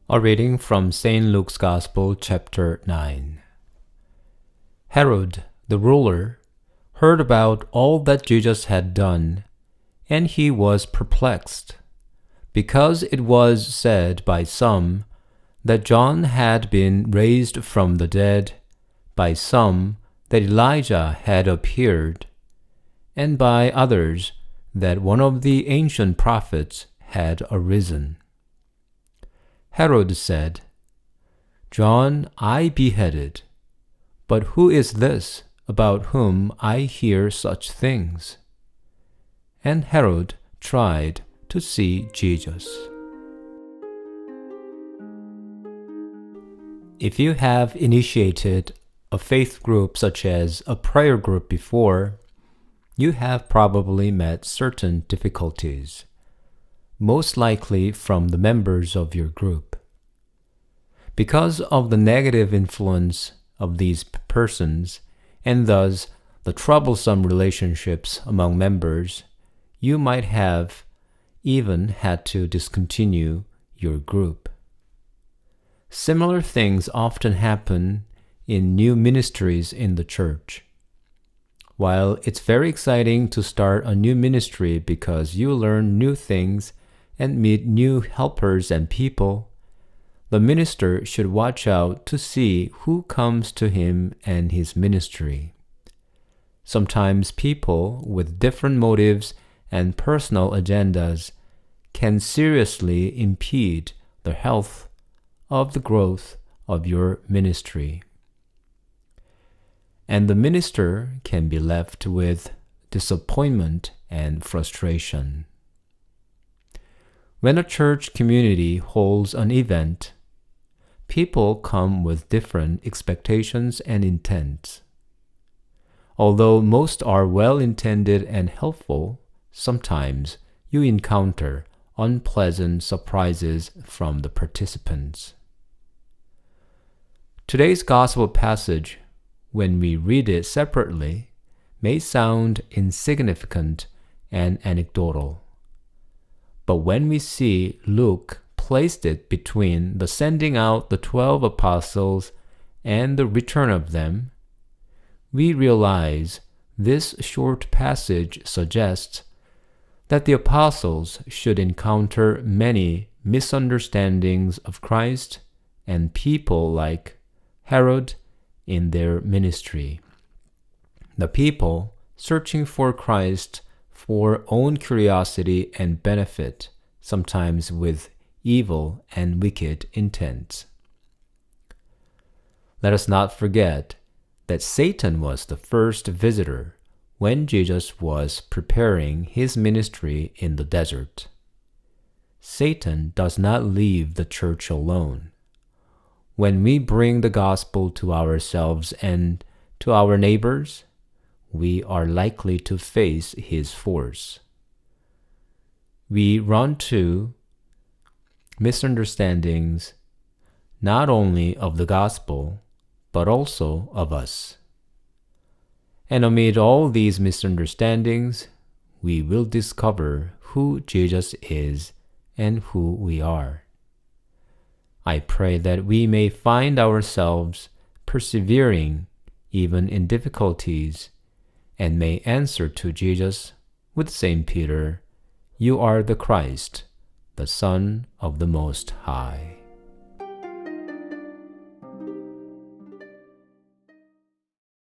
A reading from St. Luke's Gospel, chapter 9. Herod, the ruler, heard about all that Jesus had done, and he was perplexed, because it was said by some that John had been raised from the dead, by some that Elijah had appeared, and by others that one of the ancient prophets had arisen. Herod said, "John I beheaded, but who is this about whom I hear such things?" And Herod tried to see Jesus. If you have initiated a faith group such as a prayer group before, you have probably met certain difficulties, most likely from the members of your group. Because of the negative influence of these persons, and thus the troublesome relationships among members, you might have even had to discontinue your group. Similar things often happen in new ministries in the church. While it's very exciting to start a new ministry because you learn new things and meet new helpers and people, the minister should watch out to see who comes to him and his ministry. Sometimes people with different motives and personal agendas can seriously impede the health of the growth of your ministry. And the minister can be left with disappointment and frustration. When a church community holds an event, people come with different expectations and intents. Although most are well-intended and helpful, sometimes you encounter unpleasant surprises from the participants. Today's gospel passage, when we read it separately, may sound insignificant and anecdotal. But when we see Luke placed it between the sending out the 12 apostles and the return of them, we realize this short passage suggests that the apostles should encounter many misunderstandings of Christ and people like Herod in their ministry. The people searching for Christ for own curiosity and benefit, sometimes with evil and wicked intents. Let us not forget that Satan was the first visitor when Jesus was preparing his ministry in the desert. Satan does not leave the church alone. When we bring the gospel to ourselves and to our neighbors, we are likely to face his force. We run to misunderstandings not only of the gospel, but also of us. And amid all these misunderstandings, we will discover who Jesus is and who we are. I pray that we may find ourselves persevering even in difficulties, and may answer to Jesus with St. Peter, "You are the Christ, the Son of the Most High."